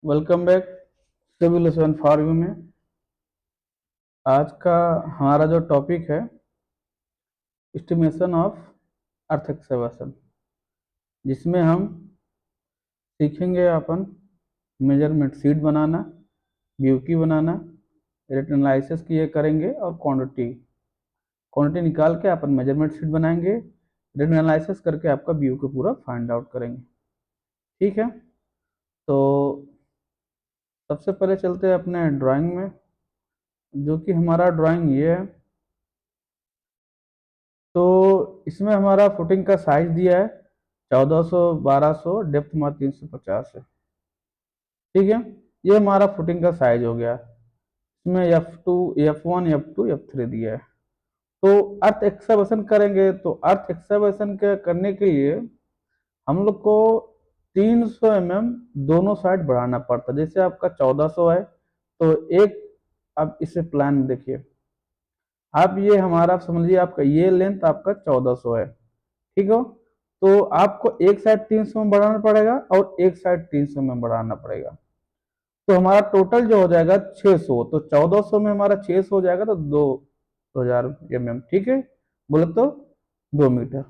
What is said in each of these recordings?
Welcome back civil seven for you में। आज का हमारा जो टॉपिक है एस्टिमेशन ऑफ अर्थ एक्सेवेशन, जिसमें हम सीखेंगे अपन मेजरमेंट शीट बनाना, ब्यूकी बनाना, रेट एनालिसिस की ये करेंगे और क्वांटिटी निकाल के अपन मेजरमेंट शीट बनाएंगे, रेट एनालिसिस करके आपका ब्यूकी पूरा फाइंड आउट करेंगे। ठीक है, तो सबसे पहले चलते हैं अपने ड्राइंग में, जो कि हमारा ड्राइंग ये है। तो इसमें हमारा फुटिंग का साइज दिया है 1400 1200, डेप्थ हमारा 350 है। ठीक है, ये हमारा फुटिंग का साइज हो गया। इसमें F2 F1 F2 F3 दिया है। तो अर्थ एक्सकवेशन करेंगे, तो अर्थ एक्सकवेशन के करने के लिए हम लोग को 300 दोनों साइड बढ़ाना पड़ता है। जैसे आपका 1400 है तो एक, अब इसे प्लान देखिए, आप ये हमारा समझिए, आपका ये लेंथ आपका 1400 है, ठीक हो। तो आपको एक साइड 300 में बढ़ाना पड़ेगा और एक साइड 300 में बढ़ाना पड़ेगा। तो हमारा टोटल जो हो जाएगा 600, तो 1400 में हमारा 600 हो जाएगा, तो 2000 ठीक है, बोले तो 2 मीटर।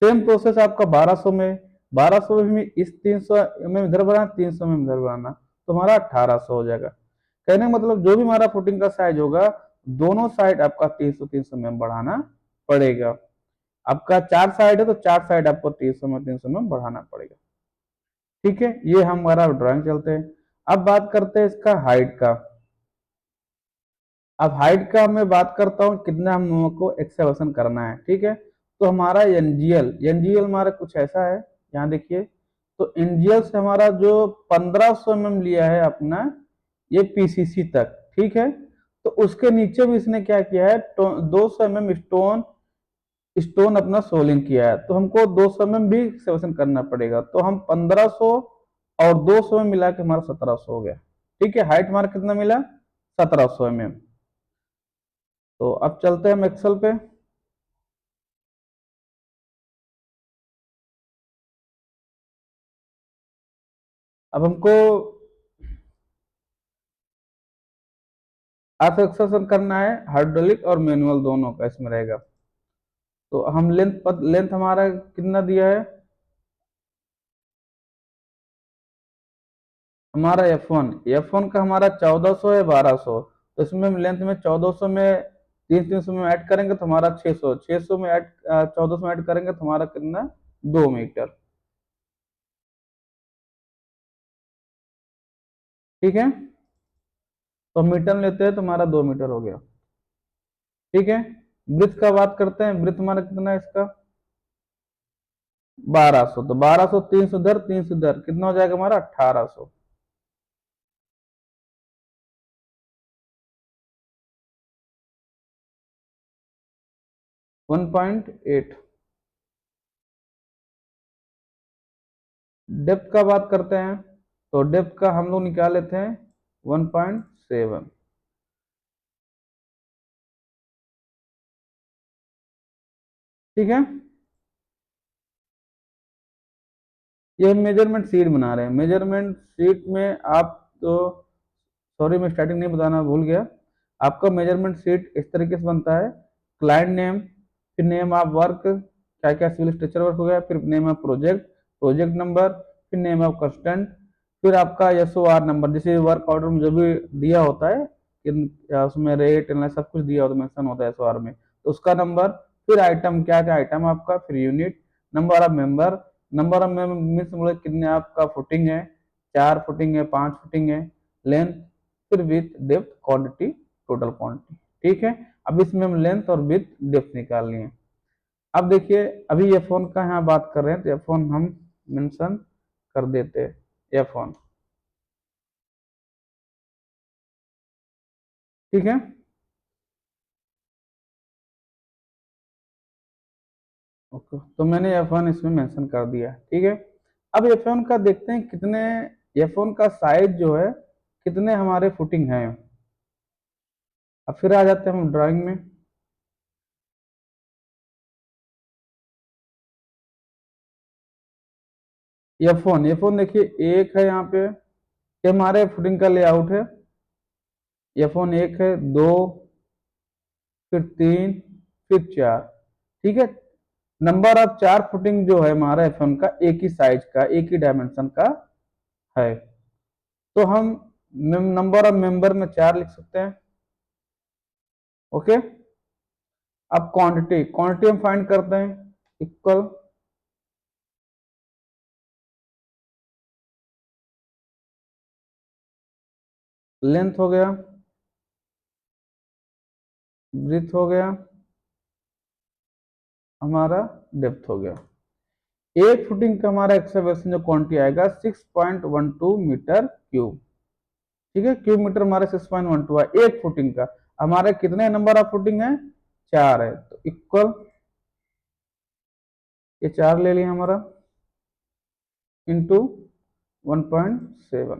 सेम प्रोसेस आपका 1200 में, 1200 में भी इस 300 इधर बढ़ाना, 300 में इधर बढ़ाना, तो हमारा 1800 हो जाएगा। कहने का मतलब जो भी हमारा फुटिंग का साइज होगा, दोनों साइड आपका 300 300 में बढ़ाना पड़ेगा। आपका 4 साइड है तो 4 साइड आपको 300 में बढ़ाना पड़ेगा। ठीक है, ये हमारा ड्राइंग चलते हैं। अब बात करते हैं इसका हाइट का। अब हाइट का मैं बात करता हूँ कितना हम लोगों को एक्सेवेशन करना है। ठीक है, तो हमारा एनजीएल एनजीएल हमारा कुछ ऐसा है, यहाँ देखिए। तो एनजीएल से हमारा जो 1500 लिया है अपना, ये पीसीसी तक, ठीक है। तो उसके नीचे भी इसने क्या किया है, 200 स्टोन स्टोन अपना सोलिंग किया है, तो हमको 200 में भी एक्सकवेशन करना पड़ेगा। तो हम 1500 और 200 में मिला के हमारा 1700 हो गया। ठीक है, हाइट हमारा कितना मिला, 1700 तो अब चलते हैं हम एक्सेल पे। अब हमको अर्थ एक्सकवेशन करना है, हाइड्रोलिक और मैनुअल दोनों का इसमें रहेगा। तो हम लेंथ हमारा कितना दिया है, हमारा F1 का हमारा 1400 है 1200, तो इसमें हम लेंथ में 1400 में 300 में ऐड करेंगे तो हमारा 600 में ऐड 1400 में ऐड करेंगे तो हमारा कितना, 2 मीटर। ठीक है, तो मीटर लेते हैं तो हमारा 2 मीटर हो गया। ठीक है, ब्रिथ का बात करते हैं, ब्रिथ हमारा कितना है इसका, 1200, तो 1200 300 इधर 300 इधर, कितना हो जाएगा हमारा 1800। 1.8। डेप्थ का बात करते हैं, तो डेप्थ का हम लोग निकाल लेते हैं 1.7। ठीक है, ये मेजरमेंट शीट बना रहे हैं। मेजरमेंट शीट में आप तो, सॉरी मैं स्टार्टिंग नहीं बताना भूल गया, आपका मेजरमेंट शीट इस तरीके से बनता है। क्लाइंट नेम, फिर नेम ऑफ वर्क, क्या क्या सिविल स्ट्रक्चर वर्क हो गया, फिर name of project, project number, फिर नेम ऑफ कंस्टेंट, फिर आपका SOR नंबर, जैसे वर्क ऑर्डर में जो भी दिया होता है कि उसमें रेट सब कुछ दिया होता है, मेंशन होता है SOR में, तो उसका नंबर, फिर आइटम, क्या क्या आइटम आपका, फिर unit, number of member, number of member means मतलब कितने आपका फुटिंग है, 4 फुटिंग है, 5 फुटिंग है, लेंथ, फिर with depth quantity, total quantity. ठीक है, अब इसमें हम लेंथ और विथ डेप्थ निकाल लिए। अब देखिए, अभी F1 का यहाँ बात कर रहे हैं, तो F1 हम मेंशन कर देते हैं, F1। ठीक है, ओके, तो मैंने F1 इसमें मेंशन कर दिया। ठीक है, अब F1 का देखते हैं कितने, F1 का साइज जो है कितने हमारे फुटिंग है। अब फिर आ जाते हैं हम ड्राइंग में। F1 देखिए एक है यहाँ पे, ये हमारे फुटिंग का लेआउट है। F1 एक है, दो, फिर तीन, फिर चार। ठीक है, नंबर ऑफ चार फुटिंग जो है हमारा F1 का एक ही साइज का, एक ही डायमेंशन का है। तो हम नंबर ऑफ मेंबर में चार लिख सकते हैं। ओके, अब क्वांटिटी, क्वांटिटी हम फाइंड करते हैं, इक्वल लेंथ हो गया, ब्रीथ हो गया, हमारा डेप्थ हो गया। एक फुटिंग का हमारा एक्सेवेशन जो क्वांटिटी आएगा 6.12 मीटर क्यूब। ठीक है, क्यूब मीटर हमारे 6.12 है एक फुटिंग का। हमारे कितने नंबर ऑफ फुटिंग है? चार है, तो इक्वल ये चार ले लिया हमारा into 1.7,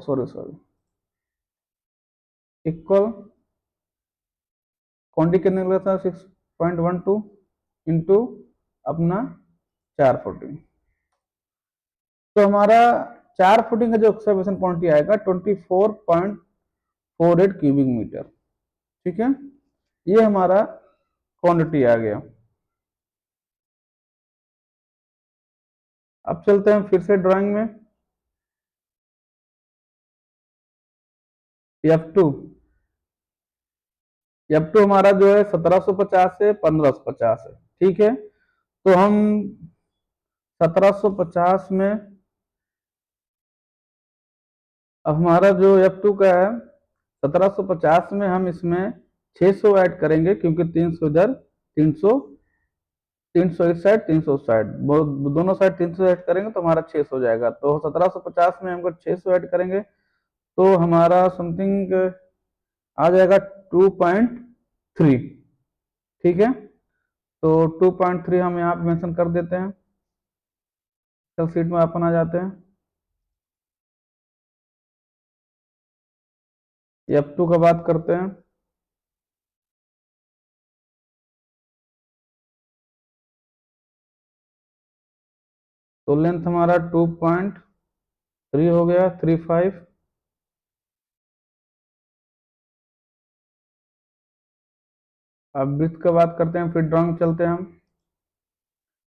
sorry sorry, equal quantity कितने लगा था? 6.12 इंटू अपना चार फुटिंग। तो हमारा चार फुटिंग का जो ऑब्जर्वेशन क्वांटिटी आएगा 24.48 क्यूबिक मीटर। ठीक है, ये हमारा क्वांटिटी आ गया। अब चलते हैं फिर से ड्राइंग में। F2, F2 हमारा जो है 1750 से 1550 है। ठीक है, तो हम 1750 में, अब हमारा जो F2 का है 1750 में हम इसमें 600 ऐड करेंगे, क्योंकि 300 इधर, 300, 300 इस साइड, 300 उस साइड, दोनों साइड 300 ऐड करेंगे तो हमारा 600 हो जाएगा। तो 1750 में हमको 600 ऐड करेंगे तो हमारा समथिंग आ जाएगा 2.3। ठीक है, तो 2.3 हम यहाँ पे मेंशन कर देते हैं। चल शीट में अपन आ जाते हैं। F2 का बात करते हैं। तो लेंथ हमारा 2.3 हो गया, 35। अब ब्रीथ का बात करते हैं, फिर ड्राइंग चलते हैं हम।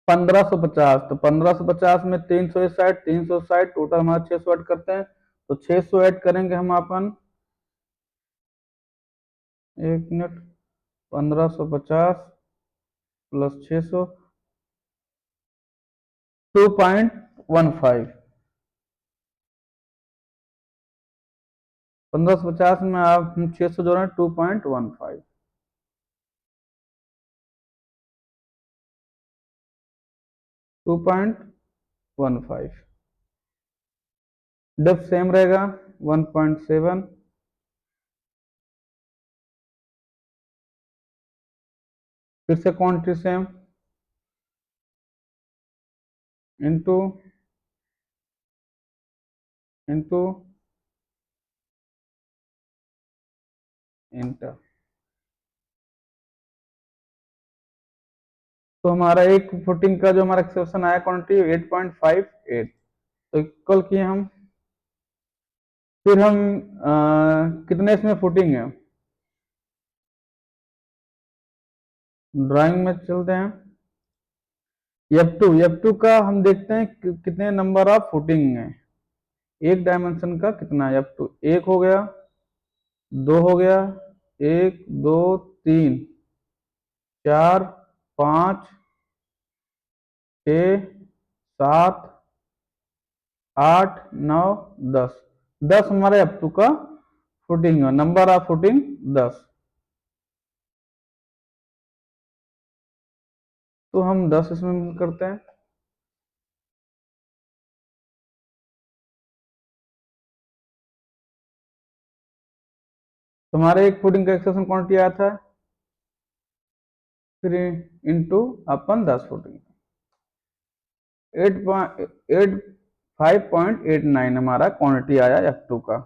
1550, तो 1550 में 300 इस साइड, 300 साइड, टोटल हमारा 600 ऐड करते हैं। तो 600 ऐड करेंगे हम अपन, एक मिनट, 1550 प्लस 600, 2.15। 1550 में आप 600 जोड़ रहे हैं, 2.15, 2.15। डेप्थ सेम रहेगा 1.7, फिर से quantity same, into into inter. तो हमारा एक फुटिंग का जो हमारा एक्सेप्शन आया क्वांटिटी 8.58, तो इक्वल किए हम। फिर हम कितने इसमें फुटिंग है, ड्राइंग में चलते हैं। F2 का हम देखते हैं कितने नंबर ऑफ फुटिंग है, एक डायमेंशन का कितना है। F2 एक हो गया, दो हो गया, एक, दो, तीन, चार, पाँच, छ, सात, आठ, नौ, 10। 10 हमारे F2 का फुटिंग है, नंबर ऑफ फुटिंग 10। तो हम 10 इसमें करते हैं। तो हमारे एक फुटिंग का एक्सेप्शन क्वांटिटी आया था 3 इंटू अपन 10 फुटिंग, 5.89 हमारा क्वांटिटी आया F2 का।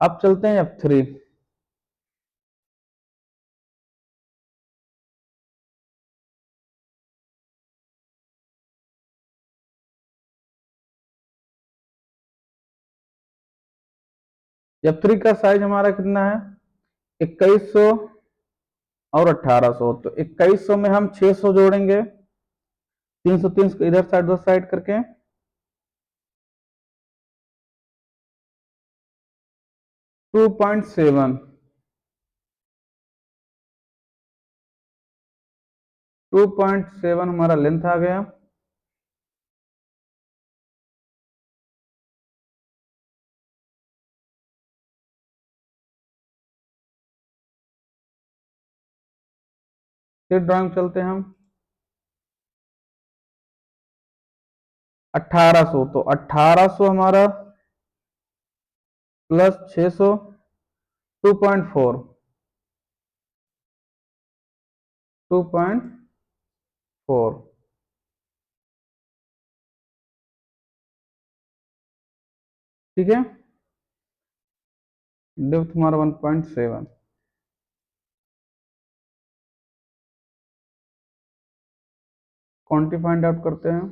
अब चलते हैं F3। F3 का साइज हमारा कितना है 2100 और 1800, तो 2100 में हम 600 जोड़ेंगे, 300 300 इधर साइड उधर साइड करके 2.7 2.7 हमारा लेंथ आ गया। फिर ड्राइंग चलते हैं हम 1800, तो 1800 हमारा प्लस 600 2.4 2.4 ठीक है। डेप्थ हमारा 1.7। क्वांटिटी फाइंड आउट करते हैं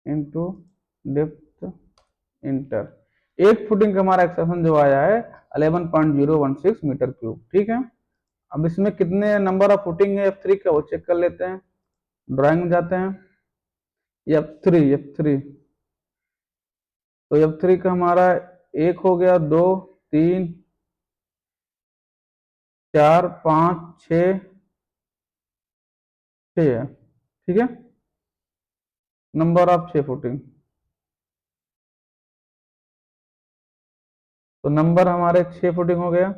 इनटू डेप्थ इंटर। एक फुटिंग का हमारा एक्सप्रेशन जो आया है 11.016 मीटर क्यूब, ठीक है। अब इसमें कितने नंबर ऑफ फुटिंग है F3 का वो चेक कर लेते हैं। ड्राइंग में जाते हैं F3 तो F3 का हमारा एक हो गया, 2 3 4 5 6 6 है, ठीक है। नंबर ऑफ 6 फुटिंग, तो नंबर हमारे 6 फुटिंग हो गया।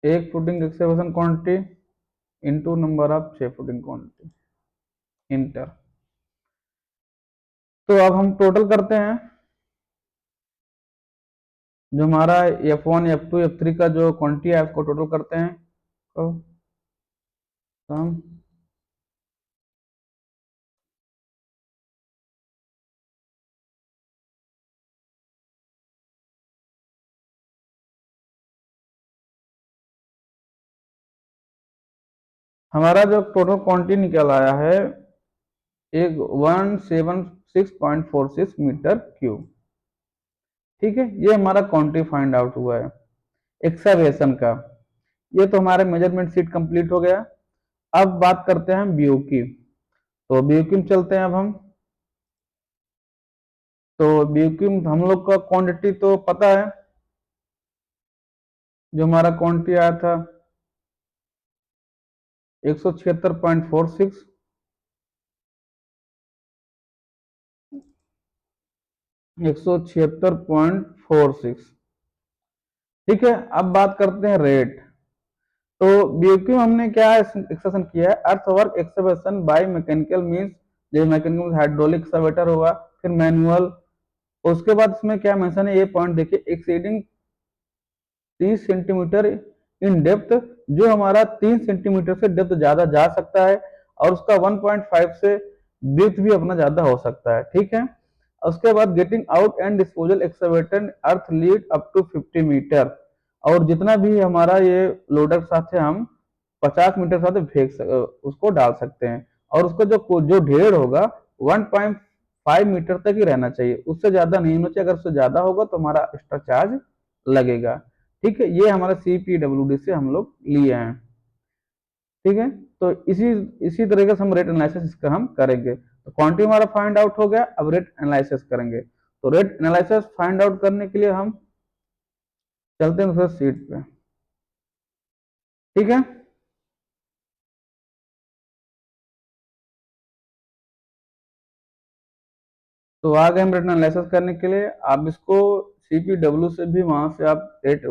एक footing excavation quantity into number of 6 footing quantity enter. तो अब हम टोटल करते हैं जो हमारा F1 F2 F3 का जो क्वांटिटी है उसको टोटल करते हैं। तो हम हमारा जो टोटल क्वांटिटी निकल आया है एक 176.46 मीटर क्यूब, ठीक है। ये हमारा क्वांटिटी फाइंड आउट हुआ है एक्सकवेशन का। ये तो हमारा मेजरमेंट शीट कंप्लीट हो गया। अब बात करते हैं हम बीओ की, तो बीओ की में चलते हैं अब हम। तो बीओ की हम लोग का क्वांटिटी तो पता है, जो हमारा क्वांटिटी आया था 176.46 176.46, ठीक है। अब बात करते हैं रेट। तो बीओक्यू हमने क्या एक्सप्रेशन किया है, अर्थ work excavation by mechanical means, जो मैकेनिकल हाइड्रोलिक एक्सकवेटर होगा, फिर मैनुअल। उसके बाद इसमें क्या मेंशन है, ये पॉइंट देखिए, एक्सीडिंग 30 सेंटीमीटर इन डेप्थ, जो हमारा 3 सेंटीमीटर से डेप्थ ज्यादा जा सकता है, और उसका 1.5 से विड्थ भी अपना ज्यादा हो सकता है, ठीक है। उसके बाद getting out and disposal excavator earth lead up to 50 metre, और जितना भी हमारा ये लोडर साथ है हम 50 मीटर साथ उसको डाल सकते हैं, और उसका जो ढेर होगा 1.5 मीटर तक ही रहना चाहिए, उससे ज्यादा नहीं होना चाहिए। अगर उससे ज्यादा होगा तो हमारा एक्स्ट्रा चार्ज लगेगा, ठीक है। ये हमारा CPWD से हम लोग लिए हैं, ठीक है। तो इसी इसी तरीके से हम रेट एनालिसिस इसका हम करेंगे। तो क्वांटिटी हमारा फाइंड आउट हो गया, अब रेट एनालिसिस करेंगे। तो रेट एनालिसिस फाइंड आउट करने के लिए हम चलते हैं दूसरे सीट पे, ठीक है। तो आ गए हम रेट एनालिसिस करने के लिए। आप इसको CPW से भी वहां से आप रेट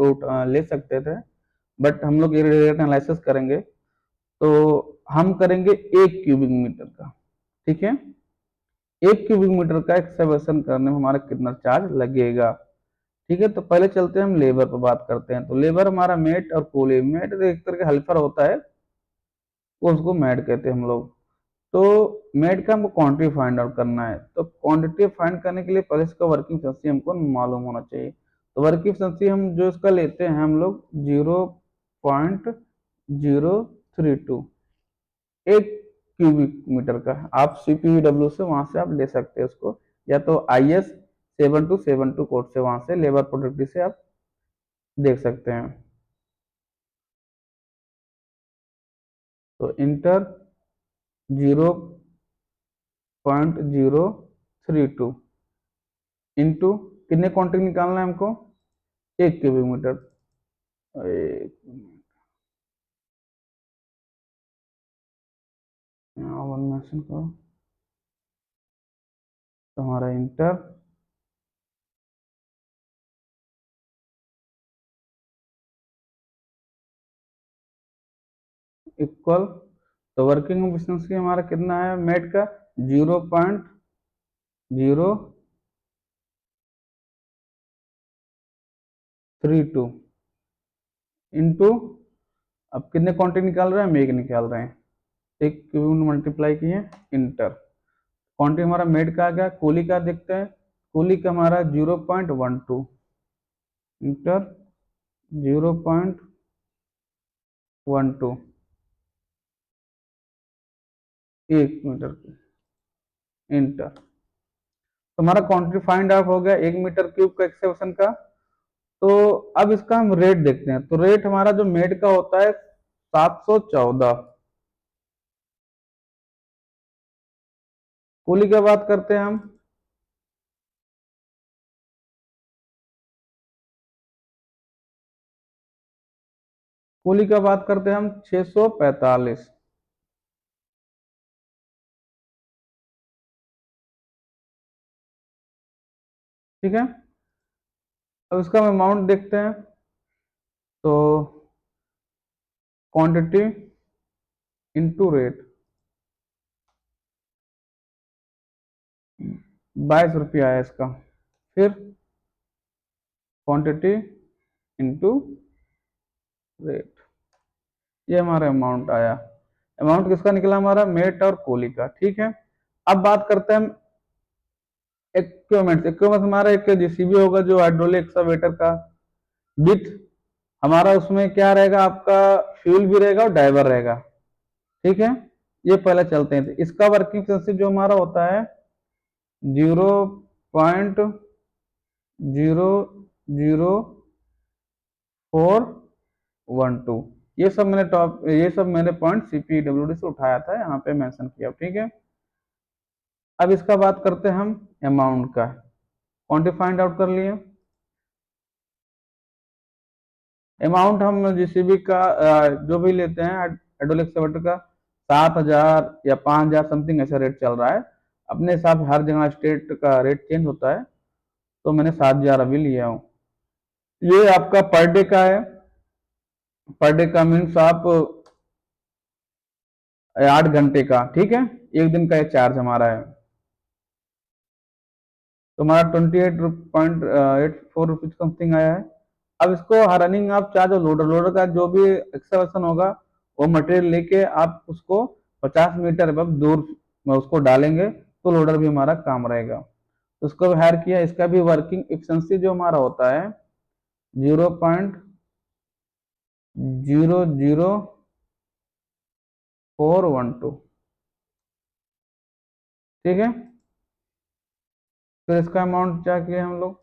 ले सकते थे, बट हम लोग ये रेट एनालिसिस करेंगे। तो हम करेंगे 1 क्यूबिक मीटर का, ठीक है। 1 क्यूबिक मीटर का एक्सकवेशन करने में हमारा कितना चार्ज लगेगा, ठीक है। तो पहले चलते हैं हम लेबर पर बात करते हैं। तो लेबर हमारा मेट और कूली, मेट एक तरह का हेल्पर होता है, वो उसको मेट कहते हैं हम लोग। तो मेट का हमको क्वांटिटी फाइंड आउट करना है, तो क्वांटिटी फाइंड करने के लिए पहले इसका वर्किंग एफिशिएंसी हमको मालूम होना चाहिए। तो वर्क एफिशिएंसी हम जो इसका लेते हैं हम लोग 0.032 एक क्यूबिक मीटर का। आप CPW से वहां से आप ले सकते हैं उसको, या तो IS 7272 कोड से वहां से लेबर प्रोडक्टिविटी से आप देख सकते हैं। तो इंटर 0.032 इंटू कितने क्वांटिटी निकालना है हमको, एक क्यूबिक मीटर। एक मिनट, यहाँ वन मेंशन करो। तो हमारा इंटर इक्वल, तो वर्किंग एफिशिएंसी हमारा कितना है मेट का, 0.032 इंटू, अब कितने क्वांटिटी निकाल रहे हैं, हम एक निकाल रहे हैं, एक क्यूब मल्टीप्लाई किए, इंटर। क्वांटिटी हमारा मेड का आ गया। कोली का देखते हैं, कोली का हमारा 0.12 इंटर 0.12 एक मीटर की, इंटर। तो हमारा क्वांटिटी फाइंड आउट हो गया 1 मीटर क्यूब का एक्सेप्शन का। तो अब इसका हम रेट देखते हैं। तो रेट हमारा जो मेड का होता है 714। कूली की बात करते हैं हम, कूली का बात करते हैं हम 645। ठीक है, अब इसका हम अमाउंट देखते हैं। तो क्वांटिटी इंटू रेट, 22 रुपया है इसका। फिर क्वांटिटी इंटू रेट, ये हमारा अमाउंट आया। अमाउंट किसका निकला, हमारा मेट और कोली का। ठीक है, अब बात करते हैं हम इक्विपमेंट। इक्विपमेंट हमारा एक JCB होगा जो हाइड्रोलिक एक्सकावेटर का, विथ हमारा उसमें क्या रहेगा, आपका फ्यूल भी रहेगा और ड्राइवर रहेगा। ठीक है, ये पहले चलते हैं। तो इसका वर्किंग एफिशिएंसी जो हमारा होता है 0.00412। ये सब मैंने पॉइंट CPWD से उठाया था, यहाँ पे मेंशन किया। ठीक है, अब इसका बात करते हैं हम अमाउंट का। क्वांटिटी फाइंड आउट कर लिए। अमाउंट हम JCB का जो भी लेते हैं हाइड्रोलिक एक्सकावेटर का 7,000 या 5,000 समथिंग ऐसा रेट चल रहा है। अपने हिसाब से हर जगह स्टेट का रेट चेंज होता है, तो मैंने 7,000 अभी लिया हूँ। ये आपका पर डे का है। पर डे का मीन्स आप 8 घंटे का। ठीक है, एक दिन का ये चार्ज हमारा है। तो हमारा 28.84 रुपीज समथिंग आया है। अब इसको रनिंग आप चार्ज और लोडर का जो भी एक्सकवेशन होगा, वो मटेरियल लेके आप उसको 50 मीटर दूर में उसको डालेंगे, तो लोडर भी हमारा काम रहेगा। तो उसको हायर किया। इसका भी वर्किंग एफिशिएंसी जो हमारा होता है 0.00412। ठीक है, फिर इसका अमाउंट क्या किया हम लोग,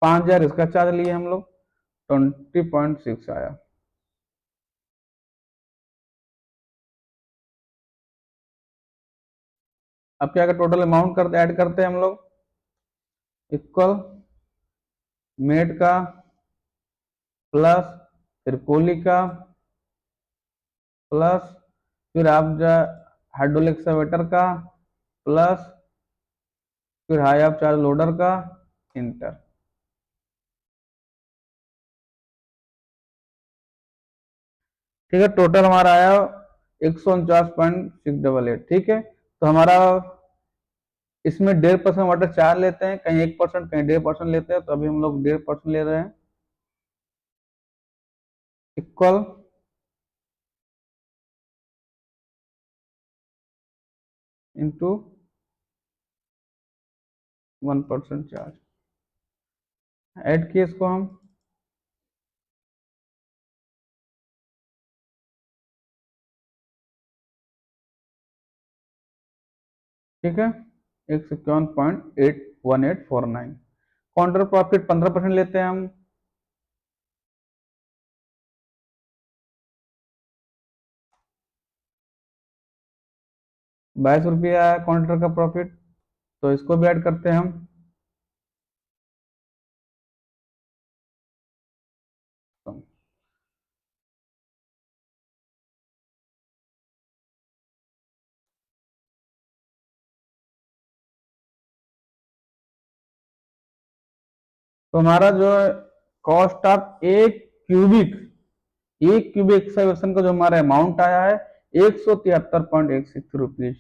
5,000 इसका चार्ज लिए हम लोग, 20.6 आया। अब क्या टोटल अमाउंट करते ऐड करते हैं हम लोग, इक्वल मेड का प्लस फिर कोली का प्लस फिर आप जो हाइड्रोलिक एक्सकावेटर का प्लस फिर हाई ऑफ चार्ज लोडर का, इंटर। ठीक है, टोटल हमारा आया 149.688। ठीक है, तो हमारा इसमें 1.5% वाटर चार्ज लेते हैं, कहीं 1% कहीं 1.5% लेते हैं, तो अभी हम लोग 1.5% ले रहे हैं। इक्वल इंटू 1% चार्ज ऐड किए इसको हम। ठीक है, 151.81849। काउंटर प्रॉफिट 15% लेते हैं हम। 22 रुपया है काउंटर का प्रॉफिट, तो इसको भी ऐड करते हैं हम। तो हमारा जो कॉस्ट ऑफ एक क्यूबिक एक्सकैवेशन का जो हमारा अमाउंट आया है 173.16 रुपीज।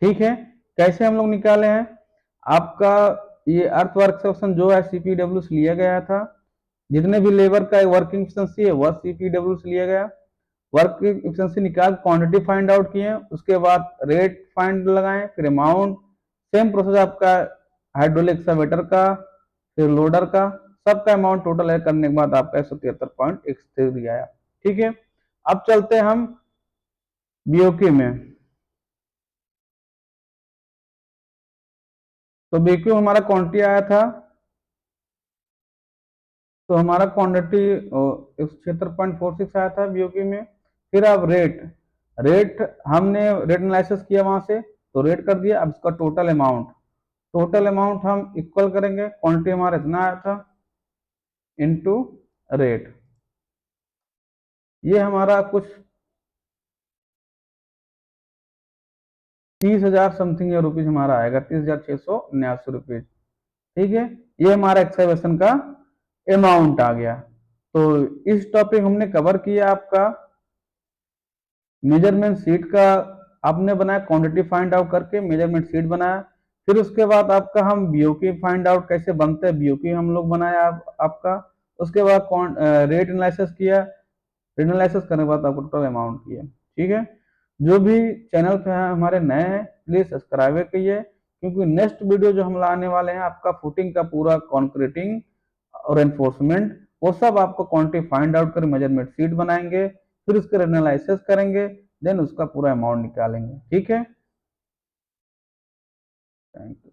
ठीक है, कैसे हम लोग निकाले हैं? आपका ये अर्थ वर्क एक्सकैवेशन जो है सीपीडब्ल्यू से लिया गया था, जितने भी लेबर का वर्किंग एफिशिएंसी है वह सीपीडब्ल्यू से लिया गया। वर्क एफिशिएंसी निकाल क्वांटिटी फाइंड आउट किए, उसके बाद रेट फाइंड लगाएं, फिर अमाउंट। सेम प्रोसेस आपका हाइड्रोलिक एक्सकैवेटर का, फिर लोडर का, सबका अमाउंट टोटल ऐड करने के बाद आपका 173.13 आया। ठीक है, अब चलते हैं हम बीओक्यू में। तो बीओक्यू हमारा क्वांटिटी आया था, तो हमारा क्वांटिटी 76.46 आया था बीओक्यू में। फिर अब रेट हमने रेट एनालिसिस किया वहां से, तो रेट कर दिया। अब इसका टोटल अमाउंट हम इक्वल करेंगे, क्वांटिटी हमारा इतना आया था इनटू रेट। ये हमारा कुछ 30,000 समथिंग रुपीज हमारा आएगा, 30,689 रुपीज। ठीक है, ये हमारा एक्सकैवेशन का अमाउंट आ गया। तो इस टॉपिक हमने कवर किया आपका मेजरमेंट शीट का। आपने बनाया क्वांटिटी फाइंड आउट करके मेजरमेंट शीट बनाया। फिर उसके बाद आपका हम बीओक्यू फाइंड आउट कैसे बनते हैं, बीओक्यू हम लोग बनाया आपका। उसके बाद रेट एनालिसिस किया, रेट एनालिसिस करने के बाद आपको टोटल अमाउंट किया। ठीक है, जो भी चैनल पे है हमारे नए हैं प्लीज सब्सक्राइब करिए, क्योंकि नेक्स्ट वीडियो जो हम लाने वाले हैं आपका फुटिंग का पूरा कॉन्क्रीटिंग और एनफोर्समेंट, वो सब आपको क्वांटिटी फाइंड आउट कर मेजरमेंट शीट बनाएंगे, फिर उसके एनालिसिस करेंगे, देन उसका पूरा अमाउंट निकालेंगे। ठीक है, थैंक यू।